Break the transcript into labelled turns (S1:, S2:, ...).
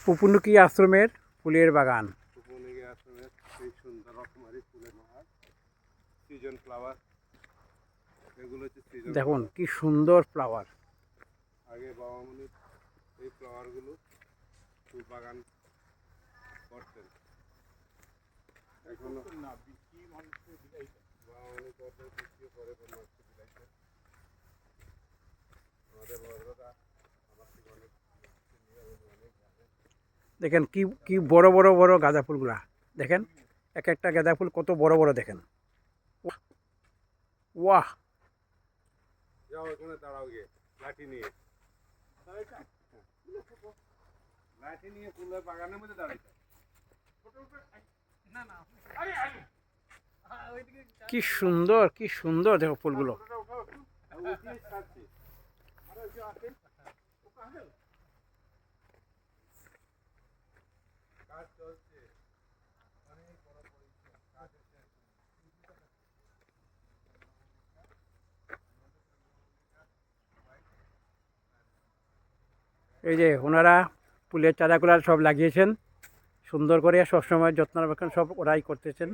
S1: পুপুনুকি আশ্রমের ফুলের বাগান।
S2: পুপুনুকি আশ্রমের সেই সুন্দর রকমারি ফুলের বাগান, সিজন ফ্লাওয়ার। এগুলো হচ্ছে সিজন।
S1: দেখুন কি সুন্দর ফ্লাওয়ার।
S2: আগে বাবামণি এই ফ্লাওয়ারগুলো ফুল বাগান করতেন। এখনো না বিক্রি মানুষকে বিলাইতেন, বাবামণি করতেন, বিক্রি করে মানুষকে বিলাইতেন। আমাদের বড়রা আমার থেকে অনেক
S1: দেখেন কি কি বড় বড় বড় গাঁদা ফুলগুলা দেখেন, এক একটা গাঁদা ফুল কত বড় বড় দেখেন। ওয়াহ,
S2: যাও ওখানে দাঁড়াও গিয়ে লাঠি নিয়ে, লাঠি নিয়ে ফুলের বাগানের মধ্যে দাঁড়াইতে।
S1: কি সুন্দর কি সুন্দর দেখো ফুলগুলো।
S2: কাজ চলছে, অনেক বড় পরিসর কাজ হচ্ছে।
S1: এই যে ওনারা ফুলের চারাগুলা সব লাগিয়েছেন সুন্দর করে, সবসময় যত্ন রাখেন, সব ওরাই করতেছেন।